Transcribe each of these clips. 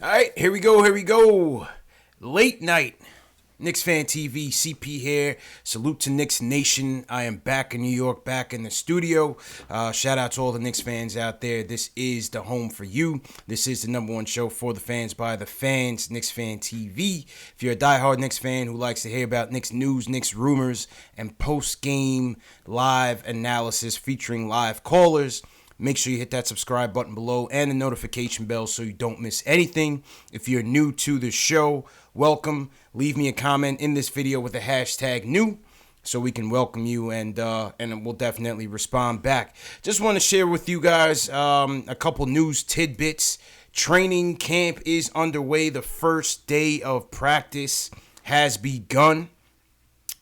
All right, here we go. Here we go. Late night. KnicksFanTV, CP here. Salute to Knicks Nation. I am back in New York, back in the studio. Shout out to all the Knicks fans out there. This is the home for you. This is the number one show for the fans by the fans, KnicksFanTV. If you're a diehard Knicks fan who likes to hear about Knicks news, Knicks rumors, and post-game live analysis featuring live callers, make sure you hit that subscribe button below and the notification bell so you don't miss anything. If you're new to the show, welcome. Leave me a comment in this video with the hashtag new so we can welcome you and we'll definitely respond back. Just want to share with you guys a couple news tidbits. Training camp is underway. The first day of practice has begun.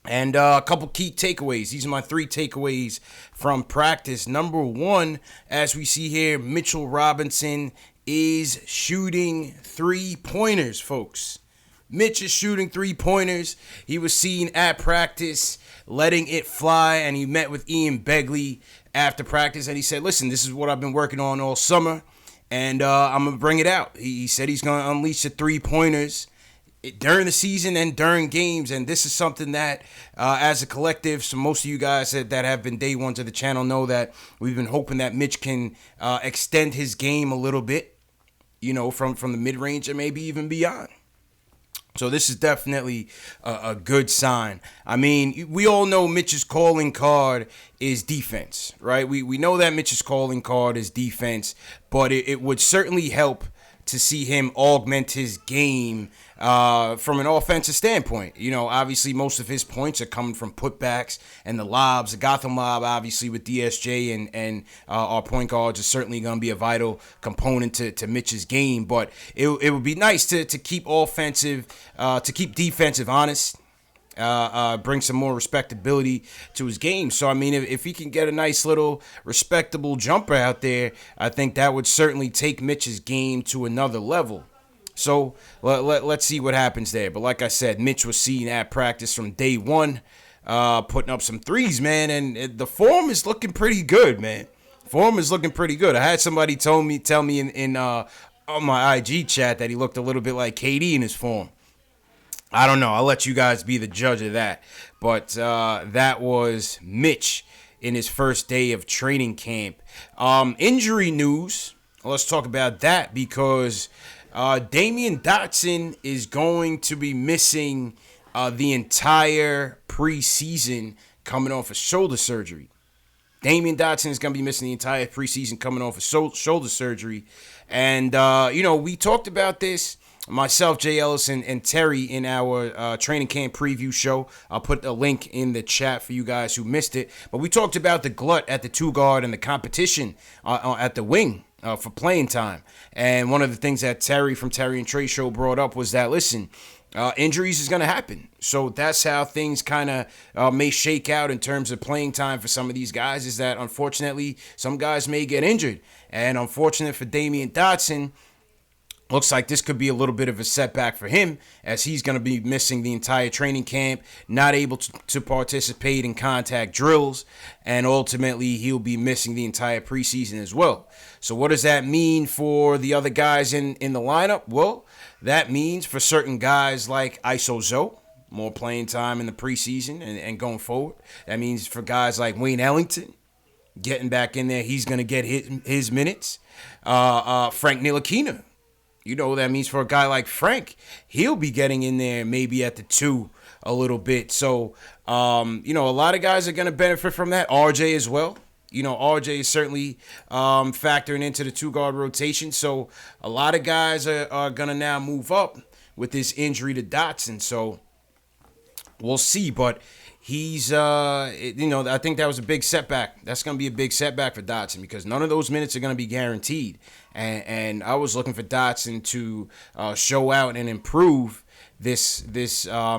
And a couple key takeaways. These are my three takeaways from practice. Number one, as we see here, Mitchell Robinson is shooting three-pointers, folks. Mitch is shooting three-pointers. He was seen at practice letting it fly, and he met with Ian Begley after practice, and he said, listen, this is what I've been working on all summer, and I'm going to bring it out. He said he's going to unleash the three-pointers during the season and during games, and this is something that as a collective, so most of you guys that have been day ones of the channel know that we've been hoping that Mitch can extend his game a little bit, you know, from the mid-range and maybe even beyond. So this is definitely a good sign. I mean, we all know Mitch's calling card is defense, right? We know that Mitch's calling card is defense, but it would certainly help to see him augment his game from an offensive standpoint. You know, obviously most of his points are coming from putbacks and the lobs. The Gotham lob, obviously, with DSJ and our point guards is certainly going to be a vital component to Mitch's game. But it would be nice to keep defensive honest. Bring some more respectability to his game. So, I mean, if he can get a nice little respectable jumper out there, I think that would certainly take Mitch's game to another level. So, let's see what happens there. But like I said, Mitch was seen at practice from day one, putting up some threes, man, and the form is looking pretty good, man. Form is looking pretty good. I had somebody tell me in on my IG chat that he looked a little bit like KD in his form. I don't know. I'll let you guys be the judge of that. But that was Mitch in his first day of training camp. Injury news. Let's talk about that because Damian Dotson is going to be missing the entire preseason coming off of shoulder surgery. Damian Dotson is going to be missing the entire preseason coming off of shoulder surgery. And, you know, we talked about this. Myself, Jay Ellis, and Terry in our training camp preview show. I'll put a link in the chat for you guys who missed it. But we talked about the glut at the two guard and the competition at the wing for playing time. And one of the things that Terry from Terry and Trey Show brought up was that, listen, injuries is going to happen. So that's how things kind of may shake out in terms of playing time for some of these guys, is that unfortunately some guys may get injured. And unfortunate for Damian Dotson, looks like this could be a little bit of a setback for him as he's going to be missing the entire training camp, not able to participate in contact drills, and ultimately he'll be missing the entire preseason as well. So what does that mean for the other guys in the lineup? Well, that means for certain guys like ISO Zoe, more playing time in the preseason and going forward. That means for guys like Wayne Ellington, getting back in there, he's going to get his minutes. Frank Ntilikina. You know what that means for a guy like Frank. He'll be getting in there maybe at the 2 a little bit. So, you know, a lot of guys are going to benefit from that. RJ as well. You know, RJ is certainly factoring into the two-guard rotation. So, a lot of guys are going to now move up with this injury to Dotson. So, we'll see. But he's, you know, I think that was a big setback. That's going to be a big setback for Dotson because none of those minutes are going to be guaranteed. And I was looking for Dotson to show out and improve this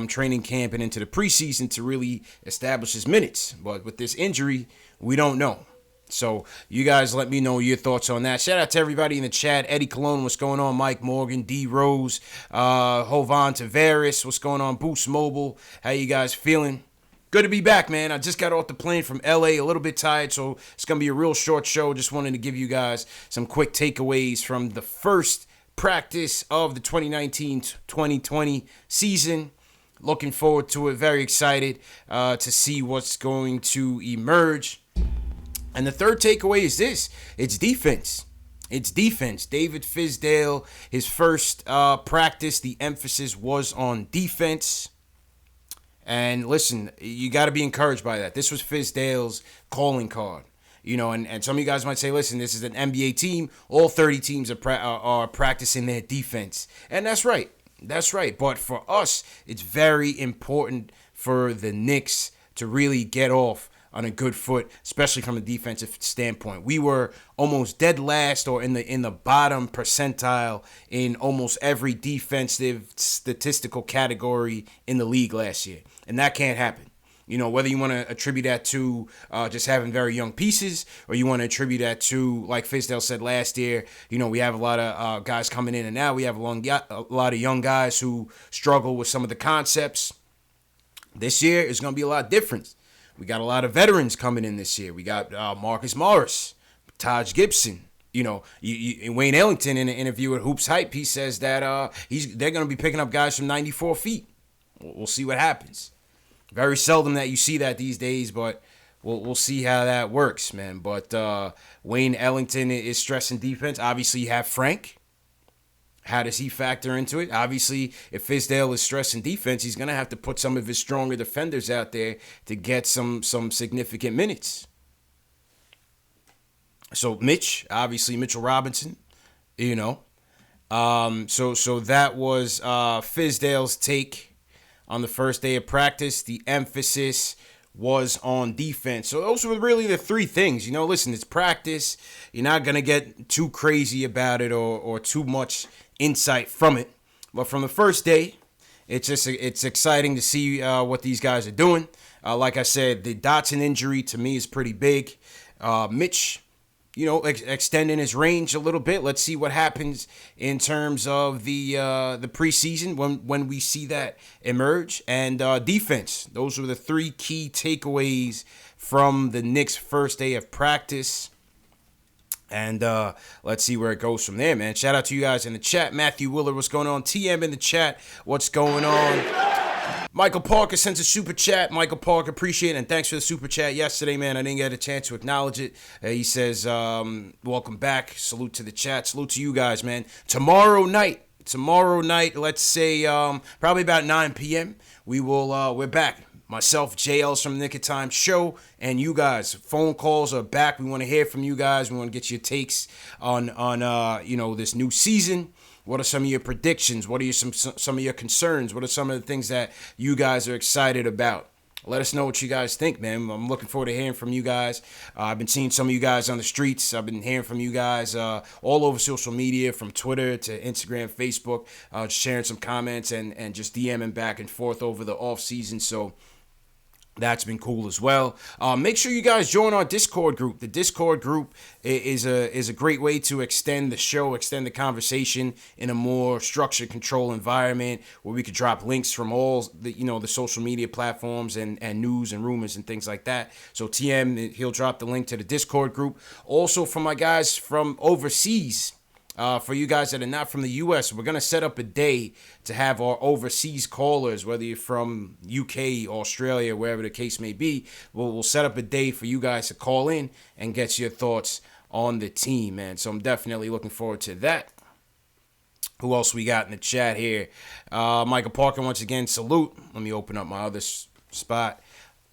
training camp and into the preseason to really establish his minutes. But with this injury, we don't know. So you guys let me know your thoughts on that. Shout out to everybody in the chat. Eddie Colon, what's going on? Mike Morgan, D Rose, Hovan Tavares, what's going on? Boost Mobile, how you guys feeling? Good to be back, man. I just got off the plane from LA, a little bit tired, so it's going to be a real short show. Just wanted to give you guys some quick takeaways from the first practice of the 2019-2020 season. Looking forward to it. Very excited to see what's going to emerge. And the third takeaway is this. It's defense. It's defense. David Fizdale, his first practice, the emphasis was on defense. And listen, you got to be encouraged by that. This was Fizdale's calling card. And some of you guys might say, listen, this is an NBA team. All 30 teams are practicing their defense. And that's right. That's right. But for us, it's very important for the Knicks to really get off on a good foot, especially from a defensive standpoint. We were almost dead last or in the bottom percentile in almost every defensive statistical category in the league last year. And that can't happen. Whether you want to attribute that to just having very young pieces, or you want to attribute that to, like Fizdale said last year, we have a lot of guys coming in and out. We have a lot of young guys who struggle with some of the concepts. This year is going to be a lot different. We got a lot of veterans coming in this year. We got Marcus Morris, Taj Gibson. Wayne Ellington in an interview with Hoops Hype, he says that they're going to be picking up guys from 94 feet. We'll see what happens. Very seldom that you see that these days, but we'll see how that works, man. But Wayne Ellington is stressing defense. Obviously, you have Frank. How does he factor into it? Obviously, if Fizdale is stressing defense, he's going to have to put some of his stronger defenders out there to get some significant minutes. So Mitchell Robinson, So that was Fizdale's take on the first day of practice. The emphasis was on defense. So those were really the three things. Listen, it's practice. You're not going to get too crazy about it or too much insight from it. But from the first day, it's exciting to see what these guys are doing. Like I said, the Dotson injury to me is pretty big. Mitch, extending his range a little bit. Let's see what happens in terms of the preseason when we see that emerge. And defense. Those were the three key takeaways from the Knicks' first day of practice. And let's see where it goes from there, man. Shout out to you guys in the chat. Matthew Willard, what's going on? TM in the chat, what's going on? Michael Parker sends a super chat. Michael Parker, appreciate it, and thanks for the super chat yesterday, man. I didn't get a chance to acknowledge it. He says, welcome back. Salute to the chat. Salute to you guys, man. Tomorrow night, let's say probably about 9 p.m., we're back. Myself, JL's from the Nick of Time show, and you guys. Phone calls are back. We want to hear from you guys. We want to get your takes on this new season. What are some of your predictions? What are some of your concerns? What are some of the things that you guys are excited about? Let us know what you guys think, man. I'm looking forward to hearing from you guys. I've been seeing some of you guys on the streets. I've been hearing from you guys all over social media, from Twitter to Instagram, Facebook, just sharing some comments and just DMing back and forth over the off season. So that's been cool as well. Make sure you guys join our Discord group. The Discord group is a great way to extend the show, extend the conversation in a more structured, controlled environment where we could drop links from all the social media platforms and news and rumors and things like that. So TM, he'll drop the link to the Discord group. Also, for my guys from overseas, for you guys that are not from the U.S., we're going to set up a day to have our overseas callers, whether you're from UK, Australia, wherever the case may be. We'll set up a day for you guys to call in and get your thoughts on the team, man. So I'm definitely looking forward to that. Who else we got in the chat here? Michael Parker, once again, salute. Let me open up my other spot.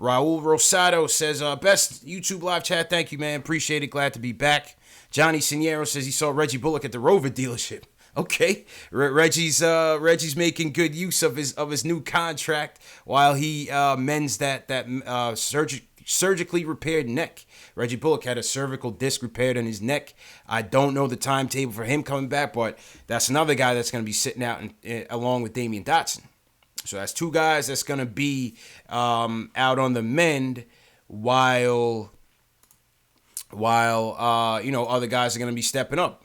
Raul Rosado says, best YouTube live chat. Thank you, man. Appreciate it. Glad to be back. Johnny Siniero says he saw Reggie Bullock at the Rover dealership. Okay, Reggie's making good use of his new contract while he mends that surgically repaired neck. Reggie Bullock had a cervical disc repaired on his neck. I don't know the timetable for him coming back, but that's another guy that's going to be sitting out along with Damian Dotson. So that's two guys that's going to be out on the mend while other guys are going to be stepping up.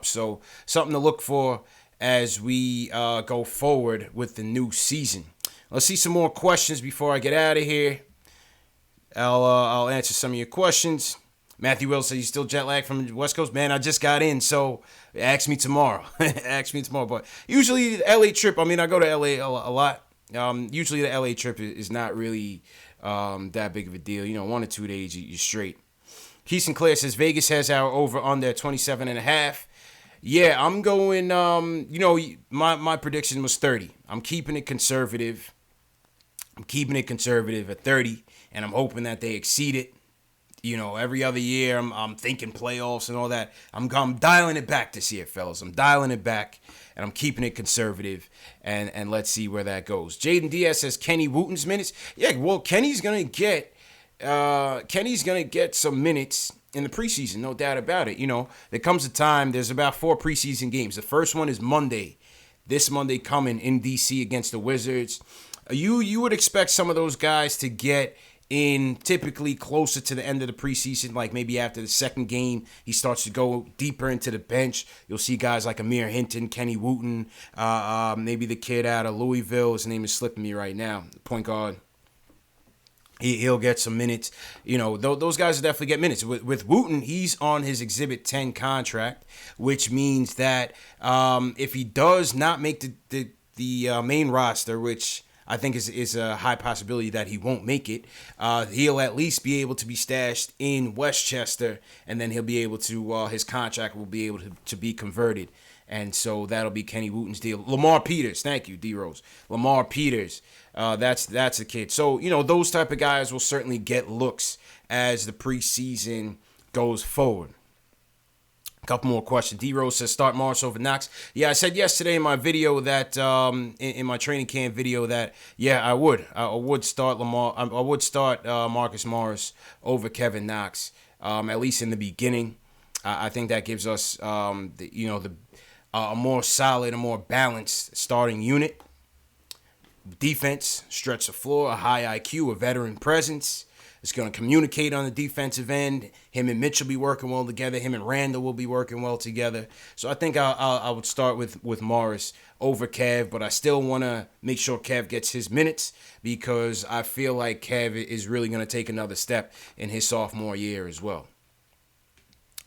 So something to look for as we go forward with the new season. Let's see some more questions before I get out of here. I'll answer some of your questions. Matthew Will said, you still jet lagged from the West Coast? Man, I just got in, so ask me tomorrow. Ask me tomorrow. But usually the LA trip, I mean, I go to LA a lot. Usually the LA trip is not really that big of a deal. 1 or 2 days, you're straight. Keith Sinclair says, Vegas has our over under 27.5. Yeah, I'm going, my prediction was 30. I'm keeping it conservative. At 30, and I'm hoping that they exceed it. Every other year I'm thinking playoffs and all that. I'm dialing it back this year, fellas. I'm dialing it back, and I'm keeping it conservative, and let's see where that goes. Jaden Diaz says Kenny Wooten's minutes. Yeah, well, Kenny's gonna get some minutes in the preseason, no doubt about it. There comes a time. There's about 4 preseason games. The first one is Monday. This Monday coming in DC against the Wizards. You would expect some of those guys to get in typically closer to the end of the preseason, like maybe after the second game, he starts to go deeper into the bench. You'll see guys like Amir Hinton, Kenny Wooten, maybe the kid out of Louisville. His name is slipping me right now, the point guard. He'll get some minutes. Those guys will definitely get minutes. With Wooten, he's on his Exhibit 10 contract, which means that if he does not make the main roster, which I think is a high possibility that he won't make it, he'll at least be able to be stashed in Westchester, and then he'll be able to, his contract will be able to be converted. And so that'll be Kenny Wooten's deal. Lamar Peters, thank you, D-Rose. Lamar Peters, that's a kid. So, those type of guys will certainly get looks as the preseason goes forward. A couple more questions. D-Rose says, start Morris over Knox. Yeah, I said yesterday in my video that, in my training camp video that, yeah, I would start Marcus Morris over Kevin Knox, at least in the beginning. I think that gives us, a more solid, a more balanced starting unit. Defense, stretch the floor, a high IQ, a veteran presence. It's going to communicate on the defensive end. Him and Mitch will be working well together. Him and Randall will be working well together. So I think I would start with Morris over Kev, but I still want to make sure Kev gets his minutes because I feel like Kev is really going to take another step in his sophomore year as well.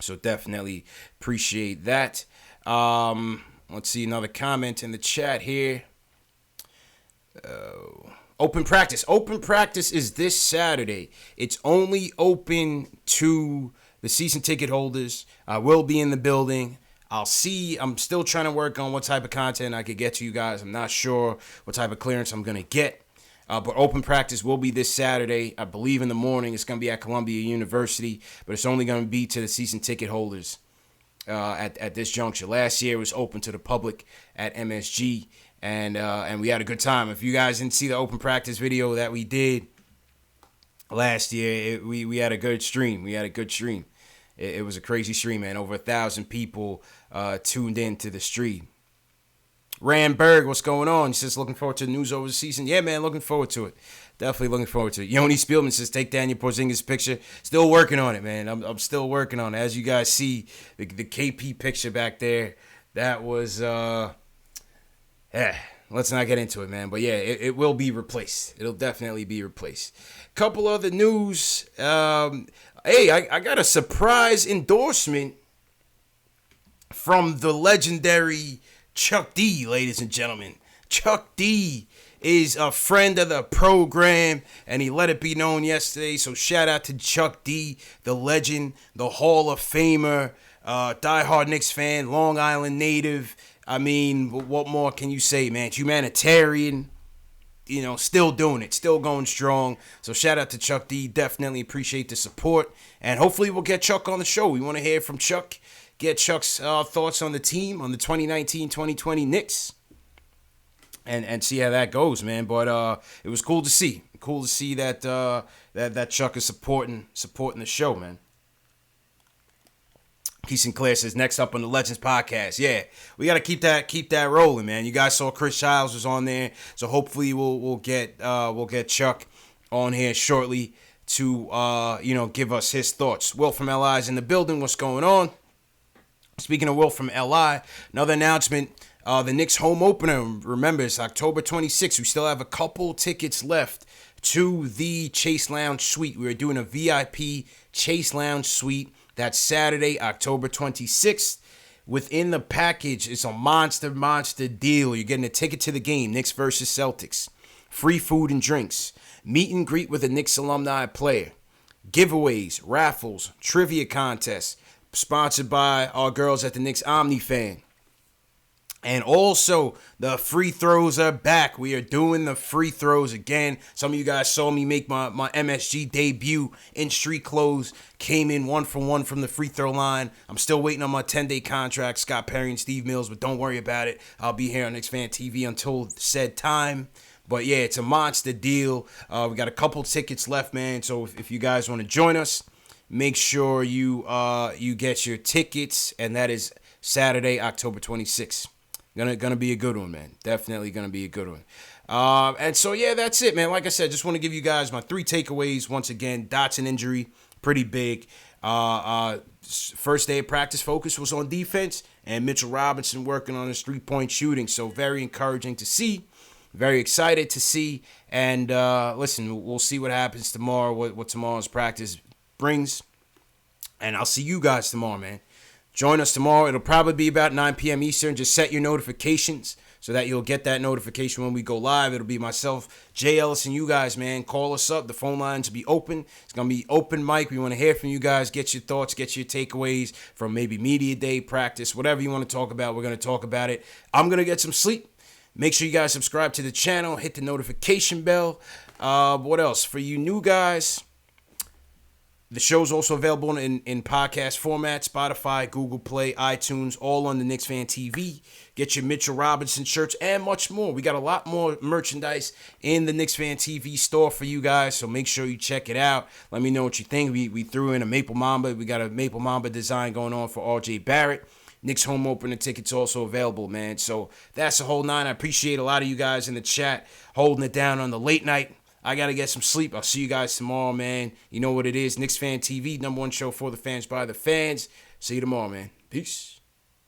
So definitely appreciate that. Let's see another comment in the chat here. Open practice. Open practice is this Saturday. It's only open to the season ticket holders. I will be in the building. I'll see. I'm still trying to work on what type of content I could get to you guys. I'm not sure what type of clearance I'm going to get. But open practice will be this Saturday. I believe in the morning. It's going to be at Columbia University, but it's only going to be to the season ticket holders at this juncture. Last year it was open to the public at MSG, and we had a good time. If you guys didn't see the open practice video that we did last year, we had a good stream. It was a crazy stream, man. Over 1,000 people tuned in to the stream. Randberg, what's going on? He says, looking forward to the news over the season. Yeah, man, looking forward to it. Definitely looking forward to it. Yoni Spielman says, take Daniel Porzingis' picture. Still working on it, man. I'm still working on it. As you guys see, the KP picture back there, that was, let's not get into it, man. But yeah, it will be replaced. It'll definitely be replaced. Couple other news. Hey, I got a surprise endorsement from the legendary Chuck D, ladies and gentlemen. Chuck D is a friend of the program, and he let it be known yesterday. So shout out to Chuck D, the legend, the Hall of Famer, diehard Knicks fan, Long Island native. I mean, what more can you say, man? Humanitarian, still doing it, still going strong. So shout out to Chuck D. Definitely appreciate the support, and hopefully we'll get Chuck on the show. We want to hear from Chuck. Get Chuck's thoughts on the team, on the 2019-2020 Knicks, and see how that goes, man. But it was cool to see. Cool to see that that Chuck is supporting the show, man. Keith Sinclair says, next up on the Legends podcast. Yeah, we got to keep that rolling, man. You guys saw Chris Childs was on there, so hopefully we'll get Chuck on here shortly to give us his thoughts. Will from LI is in the building. What's going on? Speaking of Will from LI, another announcement, the Knicks home opener, remember, it's October 26th. We still have a couple tickets left to the Chase Lounge Suite. We're doing a VIP Chase Lounge Suite. That's Saturday, October 26th. Within the package, it's a monster deal. You're getting a ticket to the game, Knicks versus Celtics. Free food and drinks. Meet and greet with a Knicks alumni player. Giveaways, raffles, trivia contests. Sponsored by our girls at the Knicks OmniFan. And also, the free throws are back. We are doing the free throws again. Some of you guys saw me make my MSG debut in street clothes. Came in 1 for 1 from the free throw line. I'm still waiting on my 10-day contract, Scott Perry and Steve Mills, but don't worry about it. I'll be here on KnicksFanTV until said time. But yeah, it's a monster deal. We got a couple tickets left, man. So if you guys want to join us, make sure you get your tickets. And that is Saturday, October 26th. Gonna be a good one, man. Definitely gonna be a good one. And so yeah, that's it, man. Like I said, just want to give you guys my 3 takeaways. Once again, Dotson injury, pretty big. First day of practice focus was on defense, and Mitchell Robinson working on his 3-point shooting. So very encouraging to see. Very excited to see. And listen, we'll see what happens tomorrow. What tomorrow's practice brings. And I'll see you guys tomorrow, man. Join us tomorrow. It'll probably be about 9 p.m. Eastern. Just set your notifications so that you'll get that notification when we go live. It'll be myself, Jay Ellis, and you guys, man. Call us up. The phone lines will be open. It's going to be open mic. We want to hear from you guys. Get your thoughts, get your takeaways from maybe media day, practice, whatever you want to talk about. We're going to talk about it. I'm going to get some sleep. Make sure you guys subscribe to the channel. Hit the notification bell. What else? For you new guys, the show's also available in podcast format, Spotify, Google Play, iTunes, all on the KnicksFanTV. Get your Mitchell Robinson shirts and much more. We got a lot more merchandise in the KnicksFanTV store for you guys, so make sure you check it out. Let me know what you think. We threw in a Maple Mamba. We got a Maple Mamba design going on for R.J. Barrett. Knicks home opener tickets also available, man. So that's the whole 9. I appreciate a lot of you guys in the chat holding it down on the late night. I got to get some sleep. I'll see you guys tomorrow, man. You know what it is. KnicksFanTV, #1 show for the fans by the fans. See you tomorrow, man. Peace.